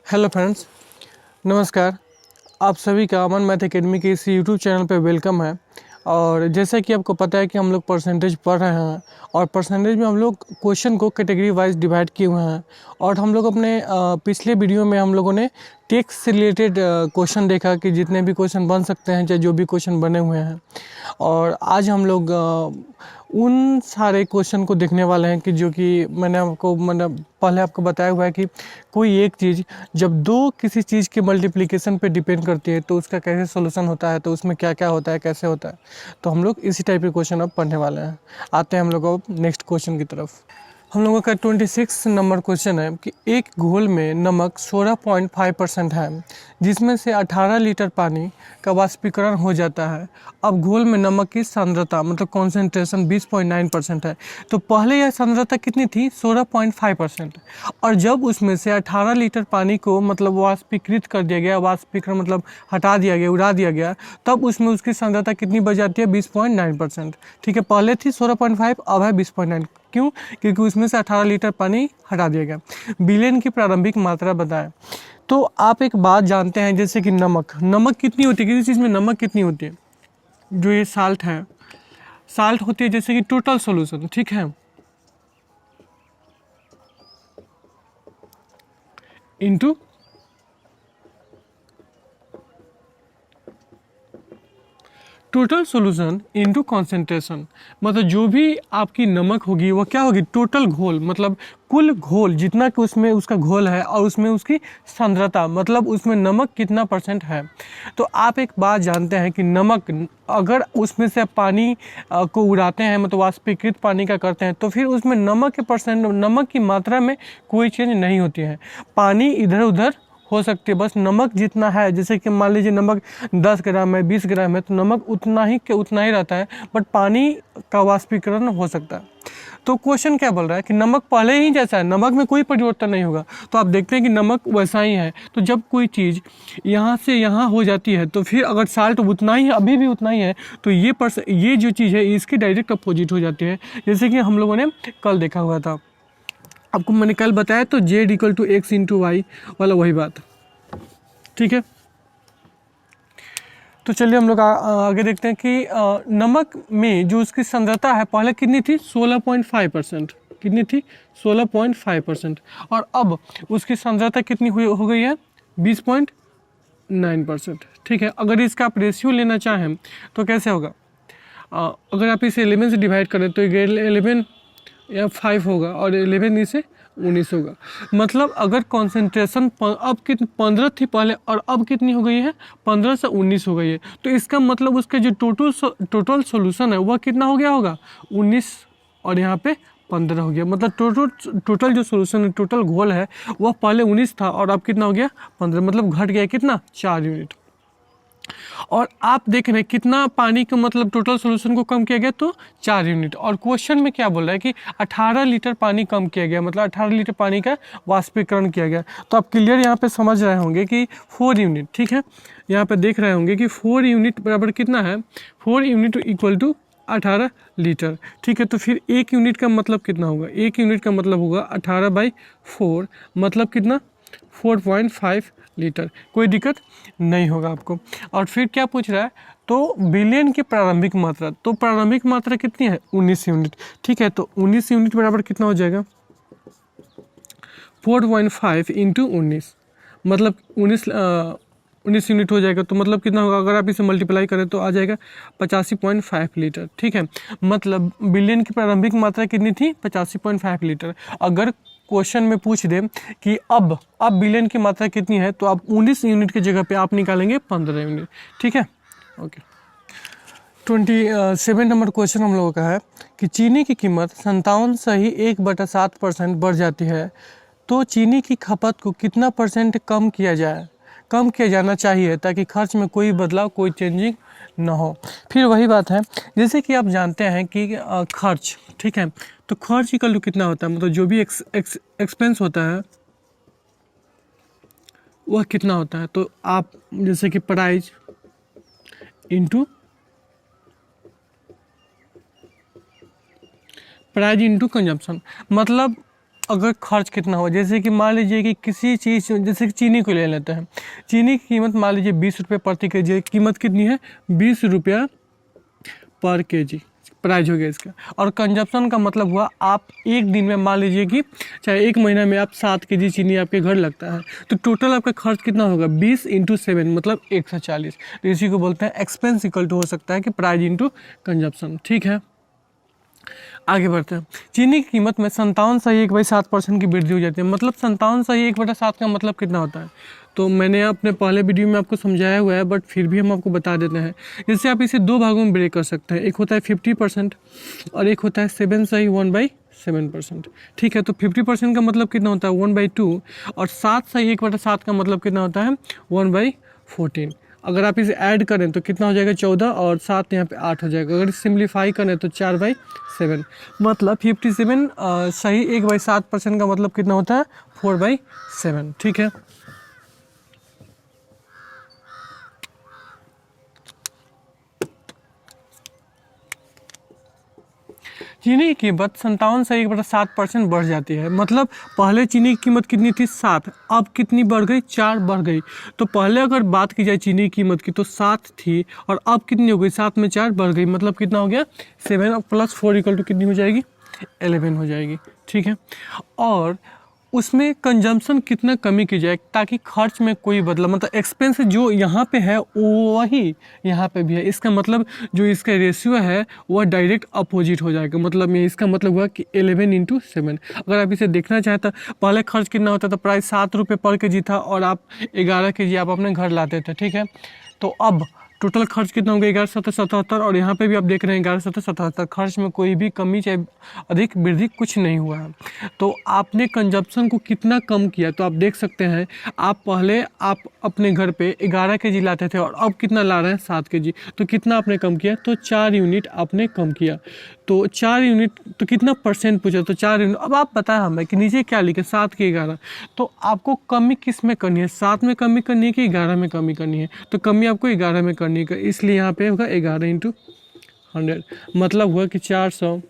Hello friends, नमस्कार। आप सभी का अमन मैथ एकेडमी के इस यूट्यूब चैनल पे वेलकम है। और जैसा कि आपको पता है कि हम लोग परसेंटेज पढ़ रहे हैं और परसेंटेज में हम लोग क्वेश्चन को कैटेगरी वाइज डिवाइड किए हुए हैं। और हम लोग अपने पिछले वीडियो में हम लोगों ने टेक्स्ट से रिलेटेड क्वेश्चन देखा कि जितने भी क्वेश्चन बन सकते हैं, चाहे जो भी क्वेश्चन बने हुए हैं। और आज हम लोग उन सारे क्वेश्चन को देखने वाले हैं कि जो कि मैंने आपको मतलब पहले आपको बताया हुआ है कि कोई एक चीज़ जब दो किसी चीज़ के मल्टीप्लिकेशन पे डिपेंड करती है तो उसका कैसे सॉल्यूशन होता है, तो उसमें क्या क्या होता है, कैसे होता है। तो हम लोग इसी टाइप के क्वेश्चन अब पढ़ने वाले हैं। आते हैं हम लोग अब नेक्स्ट क्वेश्चन की तरफ। हम लोगों का 26 नंबर क्वेश्चन है कि एक घोल में नमक 16.5% है, जिसमें से 18 लीटर पानी का वाष्पीकरण हो जाता है। अब घोल में नमक की सांद्रता मतलब कॉन्सेंट्रेशन 20.9% है। तो पहले यह सांद्रता कितनी थी? 16.5%। और जब उसमें से 18 लीटर पानी को मतलब वाष्पीकृत कर दिया गया, वाष्पीकरण मतलब हटा दिया गया, उड़ा दिया गया, तब उसमें उसकी सांद्रता कितनी बच जाती है? 20.9%। ठीक है, पहले थी 16.5, अब है 20.9। क्यों? क्योंकि उसमें से 18 लीटर पानी हटा दिया गया। विलेन की प्रारंभिक मात्रा बताएं। तो आप एक बात जानते हैं, जैसे कि नमक कितनी होती है, किसी चीज़ में नमक कितनी होती है? जो ये साल्ट है, साल्ट होती है जैसे कि टोटल सॉल्यूशन, ठीक है, into total solution into concentration. मतलब जो भी आपकी नमक होगी वो क्या होगी? टोटल घोल मतलब कुल घोल जितना कि उसमें उसका घोल है और उसमें उसकी सांद्रता मतलब उसमें नमक कितना परसेंट है। तो आप एक बात जानते हैं कि नमक अगर उसमें से पानी को उड़ाते हैं मतलब वाष्पीकृत पानी का करते हैं तो फिर उसमें नमक के परसेंट, नमक की मात्रा में कोई चेंज नहीं होती है। पानी इधर उधर हो सकती है, बस नमक जितना है, जैसे कि मान लीजिए नमक 10 ग्राम है, 20 ग्राम है, तो नमक उतना ही के उतना ही रहता है, बट पानी का वाष्पीकरण हो सकता है। तो क्वेश्चन क्या बोल रहा है कि नमक पहले ही जैसा है, नमक में कोई परिवर्तन नहीं होगा। तो आप देखते हैं कि नमक वैसा ही है। तो जब कोई चीज़ यहाँ से यहाँ हो जाती है तो फिर अगर साल्ट उतना ही अभी भी उतना ही है तो ये जो चीज़ है इसकी डायरेक्ट अपोजिट हो जाती है, जैसे कि हम लोगों ने कल देखा हुआ था। आपको मैंने कल बताया तो Z equal to X into Y वाला वही बात, ठीक है। तो चलिए हम लोग आगे देखते हैं कि नमक में जो उसकी सांद्रता है पहले कितनी थी? 16.5%। कितनी थी? 16.5%। और अब उसकी सांद्रता कितनी हो गई है? 20.9%। ठीक है, अगर इसका आप रेशियो लेना चाहें तो कैसे होगा? अगर आप इसे 11 से डिवाइड करें तो 11 या 5 होगा और 11 इसे 19 होगा। मतलब अगर कॉन्सेंट्रेशन अब कितनी 15 थी पहले और अब कितनी हो गई है? 15 से 19 हो गई है। तो इसका मतलब उसका जो टोटल सॉल्यूशन है वह कितना हो गया होगा? 19 और यहाँ पे 15 हो गया। मतलब टोटल जो सॉल्यूशन है, टोटल घोल है, वह पहले 19 था और अब कितना हो गया? 15। मतलब घट गया कितना? 4 यूनिट। और आप देख रहे हैं कितना पानी का मतलब टोटल सॉल्यूशन को कम किया गया? तो 4 यूनिट। और क्वेश्चन में क्या बोल रहा है कि 18 लीटर पानी कम किया गया, मतलब 18 लीटर पानी का वाष्पीकरण किया गया। तो आप क्लियर यहाँ पे समझ रहे होंगे कि 4 यूनिट, ठीक है, यहाँ पे देख रहे होंगे कि 4 यूनिट बराबर कितना है? 4 यूनिट इक्वल टू 18 लीटर, ठीक है। तो फिर 1 यूनिट का मतलब कितना होगा? 1 यूनिट का मतलब होगा 18/4, मतलब कितना? 4.5 लीटर। कोई दिक्कत नहीं होगा आपको। और फिर क्या पूछ रहा है? तो बिलियन की प्रारंभिक मात्रा, तो प्रारंभिक मात्रा कितनी है? 19 यूनिट, ठीक है। तो 19 यूनिट बराबर कितना हो जाएगा? 4.5 इंटू 19, मतलब 19 यूनिट हो जाएगा। तो मतलब कितना होगा? अगर आप इसे मल्टीप्लाई करें तो आ जाएगा 85.5 लीटर, ठीक है। मतलब बिलियन की प्रारंभिक मात्रा कितनी थी? 85.5 लीटर। अगर क्वेश्चन में पूछ दे कि अब बिलियन की मात्रा कितनी है, तो आप 19 यूनिट की जगह पे आप निकालेंगे 15 यूनिट, ठीक है। ओके, 27 नंबर क्वेश्चन हम लोगों का है कि चीनी की कीमत 57 से ही 1/7% बढ़ जाती है, तो चीनी की खपत को कितना परसेंट कम किया जाना चाहिए ताकि खर्च में कोई बदलाव, कोई चेंजिंग ना हो। फिर वही बात है, जैसे कि आप जानते हैं कि खर्च, ठीक है, तो खर्च इक्वल टू कितना होता है? मतलब जो भी एक्सपेंस होता है वह कितना होता है? तो आप जैसे कि प्राइस इंटू कंजम्पशन, मतलब अगर खर्च कितना हो, जैसे कि मान लीजिए कि किसी चीज़, जैसे कि चीनी को ले लेते हैं। चीनी की कीमत मान लीजिए 20 रुपये प्रति के जी, कीमत कितनी है 20 रुपया पर के जी प्राइस हो गया इसका। और कंजप्शन का मतलब हुआ आप एक दिन में मान लीजिए कि चाहे एक महीना में आप 7 के जी चीनी आपके घर लगता है, तो टोटल आपका खर्च कितना होगा 20 × 7 मतलब 140। तो इसी को बोलते हैं एक्सपेंस इक्वल टू हो सकता है कि प्राइस इंटू कंजप्शन। ठीक है, आगे बढ़ते हैं। चीनी की कीमत में 57.1/7% की वृद्धि हो जाती है। मतलब 57.1/7 का मतलब कितना होता है, तो मैंने अपने पहले वीडियो में आपको समझाया हुआ है, बट फिर भी हम आपको बता देते हैं। जैसे आप इसे दो भागों में ब्रेक कर सकते हैं, एक होता है 50% और एक होता है 7/1/7%। ठीक है, तो 50% का मतलब कितना होता है 1/2 और 7/1/7 का मतलब कितना होता है 1/14। अगर आप इसे ऐड करें तो कितना हो जाएगा 14 और 7 यहाँ पे 8 हो जाएगा। अगर सिंप्लीफाई करें तो 4/7 मतलब 57 सही 1/7% का मतलब कितना होता है 4/7। ठीक है, चीनी की कीमत 57.1/7% बढ़ जाती है। मतलब पहले चीनी की कीमत कितनी थी 7, अब कितनी बढ़ गई 4 बढ़ गई। तो पहले अगर बात की जाए चीनी की कीमत की तो 7 थी और अब कितनी हो गई 7 में 4 बढ़ गई, मतलब कितना हो गया 7 + 4 = कितनी हो जाएगी 11 हो जाएगी। ठीक है, और उसमें कंजम्पशन कितना कमी की जाए ताकि खर्च में कोई बदलाव, मतलब एक्सपेंस जो यहाँ पे है वही यहाँ पे भी है। इसका मतलब जो इसका रेशियो है वह डायरेक्ट अपोजिट हो जाएगा। मतलब ये इसका मतलब हुआ कि 11 × 7। अगर आप इसे देखना चाहें तो पहले खर्च कितना होता था, प्राइस 7 रुपये पर के जी था और आप 11 के जी आप अपने घर लाते थे। ठीक है, तो अब टोटल खर्च कितना हो गया 11,777 और यहाँ पे भी आप देख रहे हैं 11,777। खर्च में कोई भी कमी चाहे अधिक वृद्धि कुछ नहीं हुआ है। तो आपने कंजप्शन को कितना कम किया, तो आप देख सकते हैं आप पहले आप अपने घर पे 11 के जी लाते थे और अब कितना ला रहे हैं 7 के जी। तो कितना आपने कम किया, तो 4 यूनिट आपने कम किया। तो 4 यूनिट तो कितना परसेंट पूछा, तो 4 यूनिट। अब आप बताएं हमें कि नीचे क्या लिखे 7 के 11, तो आपको कमी किस में करनी है, 7 में कमी करनी है कि 11 में कमी करनी है, तो कमी आपको 11 में करनी है। इसलिए यहाँ पे होगा 11 × 100, मतलब हुआ कि 400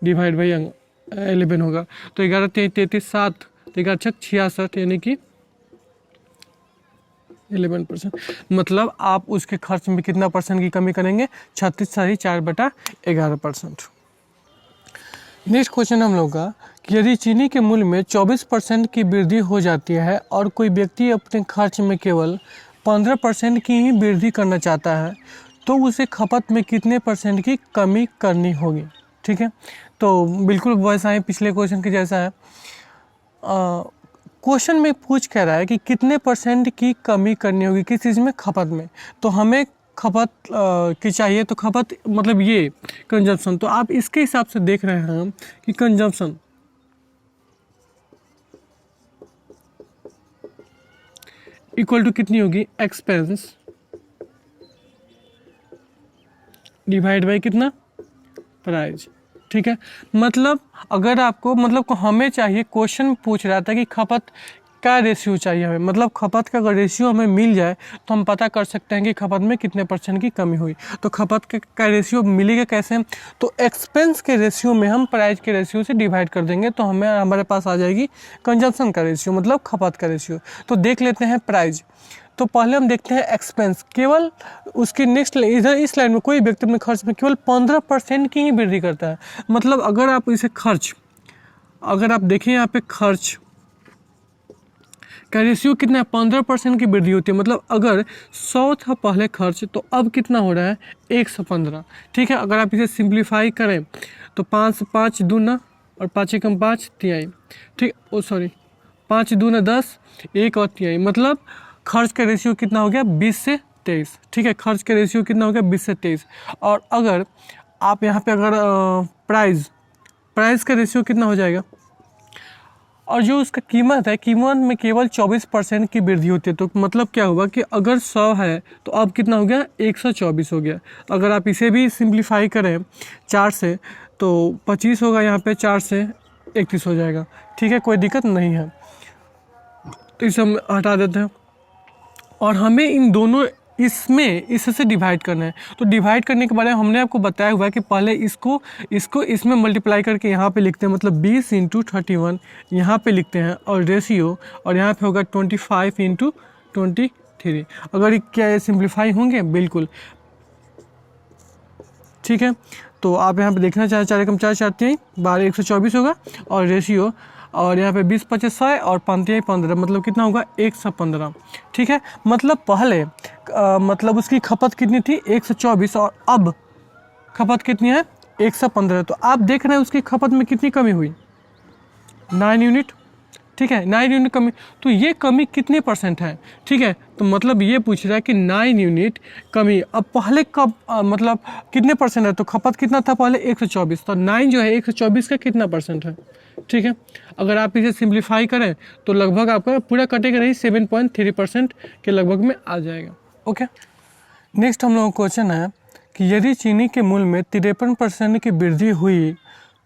/ 11 होगा। तो 11 × 33 7, तो 11 × 6 66 यानी कि 11%। मतलब आप उसके खर्च में कितना परसेंट की कमी करेंगे 36.4/11%। नेक्स्ट क्वेश्चन हम लोग का कि यदि चीनी के मूल्य में 24% की वृद्धि हो जाती है और कोई व्यक्ति अपने खर्च में केवल 15% की ही वृद्धि करना चाहता है, तो उसे खपत में कितने परसेंट की कमी करनी होगी। ठीक है, तो बिल्कुल वैसा ही पिछले क्वेश्चन के जैसा है। क्वेश्चन में पूछ कह रहा है कि कितने परसेंट की कमी करनी होगी किस चीज़ में, खपत में। तो हमें खपत की चाहिए, तो खपत मतलब ये कंजप्शन। तो आप इसके हिसाब से देख रहे हैं कि कंजप्शन इक्वल टू कितनी होगी एक्सपेंस डिवाइड बाई कितना प्राइस। ठीक है, मतलब अगर आपको मतलब को हमें चाहिए, क्वेश्चन पूछ रहा था कि खपत का रेशियो चाहिए हमें, मतलब खपत का अगर रेशियो हमें मिल जाए तो हम पता कर सकते हैं कि खपत में कितने परसेंट की कमी हुई। तो खपत का रेशियो मिलेगा कैसे, तो एक्सपेंस के रेशियो में हम प्राइस के रेशियो से डिवाइड कर देंगे तो हमें हमारे पास आ जाएगी कंजप्शन का रेशियो मतलब खपत का रेशियो। तो देख लेते हैं प्राइस। तो पहले हम देखते हैं एक्सपेंस, केवल उसकी नेक्स्ट इधर इस लाइन में कोई व्यक्ति अपने खर्च में केवल 15% की ही वृद्धि करता है। मतलब अगर आप इसे खर्च, अगर आप देखें यहाँ पे खर्च का रेशियो कितना है 15% की वृद्धि होती है। मतलब अगर 100 था पहले खर्च तो अब कितना हो रहा है 115। ठीक है, अगर आप इसे सिंप्लीफाई करें तो 5 5 दूना और 5 एकम 5 तिहाई। ठीक, ओ सॉरी 5 दूना 10 1 और तिहाई, मतलब खर्च का रेशियो कितना हो गया 20 से 23। ठीक है, खर्च का रेशियो कितना हो गया 20 से 23। और अगर आप यहाँ पे अगर प्राइस का रेशियो कितना हो जाएगा, और जो उसका कीमत है, कीमत में केवल 24% की वृद्धि होती है। तो मतलब क्या हुआ कि अगर 100 है तो अब कितना हो गया 124 हो गया। अगर आप इसे भी सिंप्लीफाई करें 4 से तो 25 होगा, यहाँ पे 4 से 31 हो जाएगा। ठीक है, कोई दिक्कत नहीं है, तो इसे हम हटा देते हैं। और हमें इन दोनों इसमें इससे डिवाइड करना है। तो डिवाइड करने के बारे में हमने आपको बताया हुआ है कि पहले इसको इसमें मल्टीप्लाई करके यहाँ पे लिखते हैं, मतलब 20 इंटू 31 यहाँ पे लिखते हैं, और रेशियो और यहाँ पे होगा 25 इंटू 23। अगर ये क्या सिंप्लीफाई होंगे, बिल्कुल ठीक है। तो आप यहाँ पे देखना चाहे 4 एकम 4 4 3 12 124 होगा, और रेशियो और यहाँ पे 20 25 100 और 5 15, मतलब कितना होगा 115। ठीक है, मतलब पहले मतलब उसकी खपत कितनी थी 124, और अब खपत कितनी है 115। तो आप देख रहे हैं उसकी खपत में कितनी कमी हुई, 9 यूनिट। ठीक है, 9 यूनिट कमी। तो ये कमी कितने परसेंट है, ठीक है, तो मतलब ये पूछ रहा है कि 9 यूनिट कमी। अब पहले कब मतलब कितने परसेंट है, तो खपत कितना था पहले 124, तो 9 जो है 124 का कितना परसेंट है। ठीक है, अगर आप इसे सिंप्लीफाई करें तो लगभग आपका पूरा कटेगा नहीं, 7.3% के लगभग में आ जाएगा। ओके, नेक्स्ट हम लोगों का क्वेश्चन है कि यदि चीनी के मूल्य में 53% की वृद्धि हुई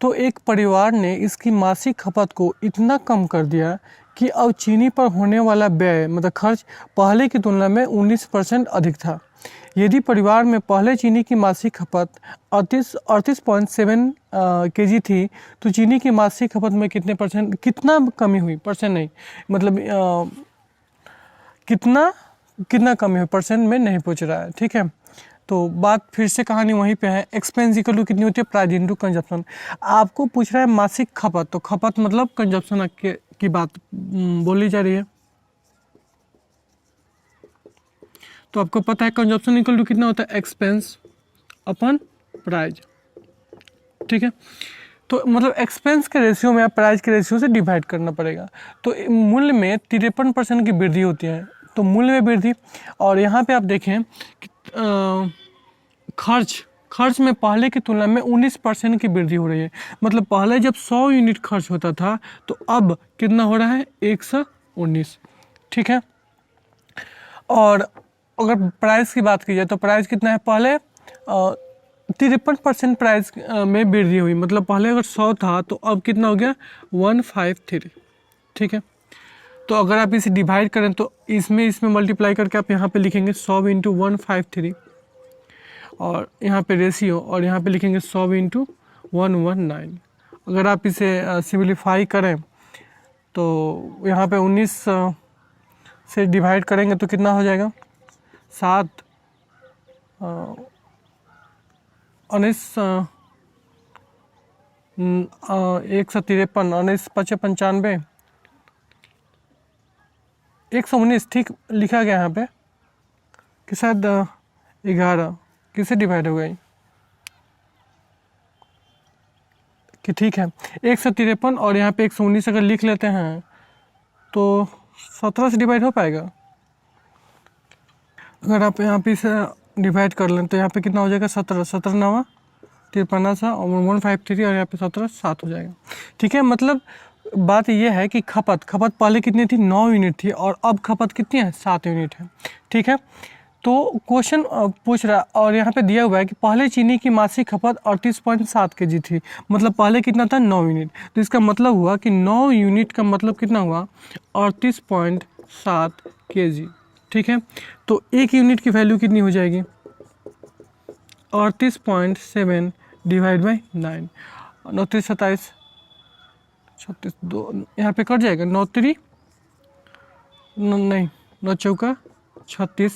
तो एक परिवार ने इसकी मासिक खपत को इतना कम कर दिया कि अब चीनी पर होने वाला व्यय मतलब खर्च पहले की तुलना में 19% अधिक था। यदि परिवार में पहले चीनी की मासिक खपत 38.7 केजी थी तो चीनी की मासिक खपत में कितना कमी हुई, परसेंट नहीं, मतलब कितना कमी हुई, परसेंट में नहीं पूछ रहा है। ठीक है, तो बात फिर से कहानी वहीं पे है, एक्सपेंस इक्वल टू कितनी होती है प्राइस इनटू कंजप्शन। आपको पूछ रहा है मासिक खपत, तो खपत मतलब कंजप्शन की बात बोली जा रही है। तो आपको पता है कंजप्शन इक्वल टू कितना होता है एक्सपेंस अपन प्राइस। ठीक है, तो मतलब एक्सपेंस के रेशियो में आप प्राइस के रेशियो से डिवाइड करना पड़ेगा। तो मूल्य में 53% की वृद्धि होती है, तो मूल्य में वृद्धि। और यहाँ पे आप देखें कि खर्च में पहले की तुलना में 19% की वृद्धि हो रही है। मतलब पहले जब 100 यूनिट खर्च होता था तो अब कितना हो रहा है 119। ठीक है, और अगर प्राइस की बात की जाए तो प्राइस कितना है, पहले 53% प्राइस में वृद्धि हुई। मतलब पहले अगर 100 था तो अब कितना हो गया 153। ठीक है, तो अगर आप इसे डिवाइड करें तो इसमें मल्टीप्लाई करके आप यहाँ पे लिखेंगे 100 इंटू 153, और यहाँ पे रेशियो और यहाँ पे लिखेंगे 100 इंटू 119। अगर आप इसे सिम्प्लीफाई करें तो यहाँ पे 19 से डिवाइड करेंगे तो कितना हो जाएगा 7 19 153 19 5 95 119। ठीक लिखा गया यहाँ पे कि शायद 11 किससे डिवाइड हो गई कि ठीक है 153 और यहाँ पे 119 अगर लिख लेते हैं तो 17 से डिवाइड हो पाएगा। अगर आप यहाँ पे इसे डिवाइड कर लें तो यहाँ पे कितना हो जाएगा 17 9 53 सा और 153 और यहाँ पे 17 7 हो जाएगा। ठीक है, मतलब बात यह है कि खपत पहले कितनी थी 9 यूनिट थी और अब खपत कितनी है 7 यूनिट है। ठीक है, तो क्वेश्चन पूछ रहा और यहाँ पे दिया हुआ है कि पहले चीनी की मासिक खपत 38.7 केजी थी। मतलब पहले कितना था 9 यूनिट, तो इसका मतलब हुआ कि 9 यूनिट का मतलब कितना हुआ 38.7 केजी। ठीक है, तो एक यूनिट की वैल्यू कितनी हो जाएगी 38.7 डिवाइड बाई 9, 9 3 27 36 2 यहाँ पे कट जाएगा 9 3 नहीं 9 चौका 36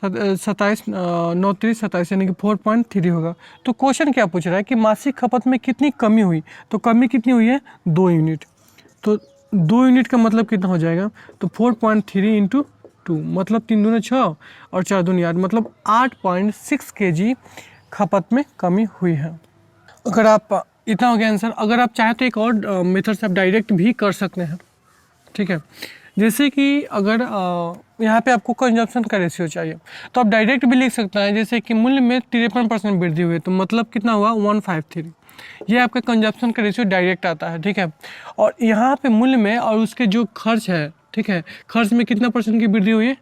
27 9 3 27 यानी कि 4.3 होगा। तो क्वेश्चन क्या पूछ रहा है कि मासिक खपत में कितनी कमी हुई, तो कमी कितनी हुई है 2 यूनिट। तो 2 यूनिट का मतलब कितना हो जाएगा तो 4.3 इंटू 2 मतलब 3 दूनी 6 और 4 दूनी 8 मतलब 8.6 केजी खपत में कमी हुई है। अगर आप इतना हो गया आंसर। अगर आप चाहें तो एक और मेथड से आप डायरेक्ट भी कर सकते हैं। ठीक है, जैसे कि अगर यहाँ पे आपको कंजप्शन का रेशियो चाहिए तो आप डायरेक्ट भी लिख सकते हैं, जैसे कि मूल्य में 53% वृद्धि हुई तो मतलब कितना हुआ 153। ये आपका कंजप्शन का रेशियो डायरेक्ट आता है। ठीक है, और यहाँ पे मूल्य में और उसके जो खर्च है, ठीक है, खर्च में कितना परसेंट की वृद्धि हुई है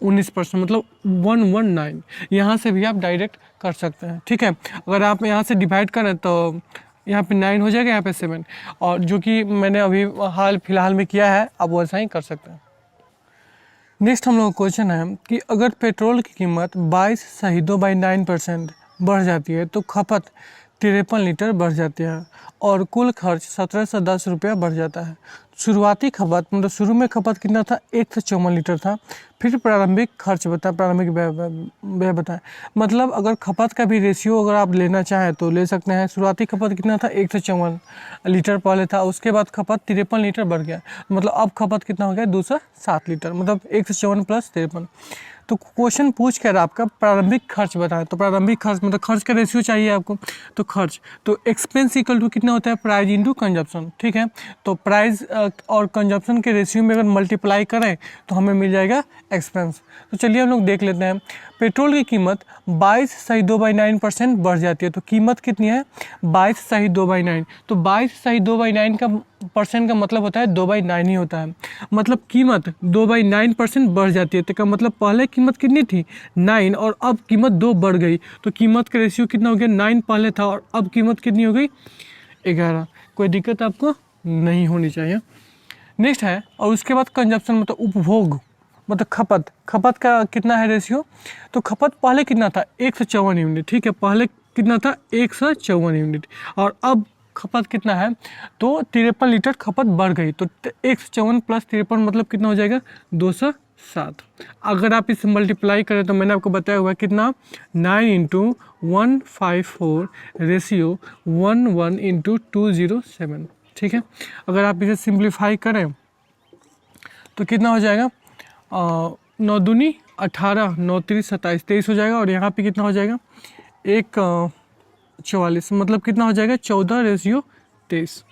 19% मतलब 119। यहाँ से भी आप डायरेक्ट कर सकते हैं। ठीक है, अगर आप यहाँ से डिवाइड करें तो यहाँ पे 9 हो जाएगा, यहाँ पे 7, और जो कि मैंने अभी हाल फिलहाल में किया है आप वैसा ही कर सकते हैं। नेक्स्ट हम लोग का क्वेश्चन है कि अगर पेट्रोल की कीमत 22.9% बढ़ जाती है तो खपत 53 लीटर बढ़ जाती है और कुल खर्च 17 से 10 रुपया बढ़ जाता है। शुरुआती खपत मतलब शुरू में खपत कितना था, 154 लीटर था। फिर प्रारंभिक खर्च बताएं, प्रारंभिक व्यय बताएं। मतलब अगर खपत का भी रेशियो अगर आप लेना चाहें तो ले सकते हैं। शुरुआती खपत कितना था, 154 लीटर पहले था, उसके बाद खपत 53 लीटर बढ़ गया, मतलब अब खपत कितना हो गया, 207 लीटर, मतलब 154 प्लस 53। तो क्वेश्चन पूछ कर आपका प्रारंभिक खर्च बताएं, तो प्रारंभिक खर्च मतलब खर्च का रेशियो चाहिए आपको, तो खर्च तो एक्सपेंस इक्वल टू कितना होता है, प्राइस इंटू कंजप्शन। ठीक है, तो प्राइस और कंजप्शन के रेशियो में अगर मल्टीप्लाई करें तो हमें मिल जाएगा एक्सपेंस। तो चलिए हम लोग देख लेते हैं। पेट्रोल की कीमत 22.2/9% बढ़ जाती है, तो कीमत कितनी है, 22/2/9। तो 22/2/9 का परसेंट का मतलब होता है 2/9 ही होता है, मतलब कीमत 2/9% बढ़ जाती है। तो का मतलब पहले कीमत कितनी थी, 9, और अब कीमत 2 बढ़ गई, तो कीमत का रेशियो कितना हो गया, 9 पहले था और अब कीमत कितनी हो गई, 11। कोई दिक्कत आपको नहीं होनी चाहिए। नेक्स्ट है, और उसके बाद कंजप्शन मतलब उपभोग, मतलब खपत, खपत का कितना है रेशियो, तो खपत पहले कितना था, 154 यूनिट। ठीक है, पहले कितना था, 154 यूनिट, और अब खपत कितना है, तो 53 लीटर खपत बढ़ गई, तो 154 प्लस 53 मतलब कितना हो जाएगा, 207। अगर आप इसे मल्टीप्लाई करें तो मैंने आपको बताया हुआ है कितना, 9 × 154 रेशियो 11 × 207। ठीक है, अगर आप इसे सिंप्लीफाई करें तो कितना हो जाएगा, 9 दूनी 18, 9 3 27, 23 हो जाएगा, और यहाँ पे कितना हो जाएगा, 144, मतलब कितना हो जाएगा, 14:23।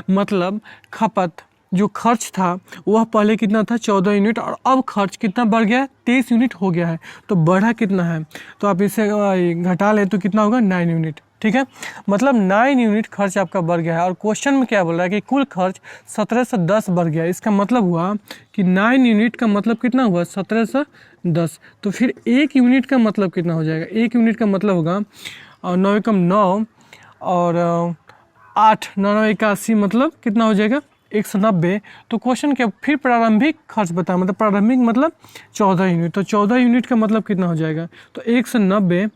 मतलब खपत जो खर्च था वह पहले कितना था, 14 यूनिट, और अब खर्च कितना बढ़ गया है, 23 यूनिट हो गया है। तो बढ़ा कितना है, तो आप इसे घटा लें तो कितना होगा, 9 यूनिट। ठीक है, मतलब 9 यूनिट खर्च आपका बढ़ गया है। और क्वेश्चन में क्या बोल रहा है कि कुल खर्च 17 से 10 बढ़ गया। इसका मतलब हुआ कि 9 यूनिट का मतलब कितना हुआ, 17 से 10। तो फिर 1 यूनिट का मतलब कितना हो जाएगा, 1 यूनिट का मतलब होगा 9 एकम 9, और 8 9 9 81, मतलब कितना हो जाएगा, 190। तो क्वेश्चन क्या, फिर प्रारंभिक खर्च बताया, मतलब प्रारंभिक मतलब 14 यूनिट, तो 14 यूनिट का मतलब कितना हो जाएगा, तो 190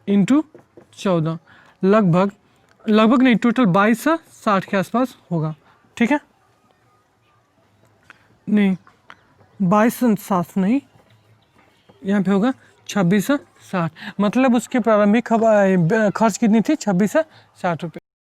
× 14, लगभग नहीं, टोटल 22 से 60 के आसपास होगा। ठीक है, नहीं 22 से 60 नहीं, यहाँ पे होगा 26 से 60, मतलब उसकी प्रारंभिक खर्च कितनी थी, 26 से 60 रुपये।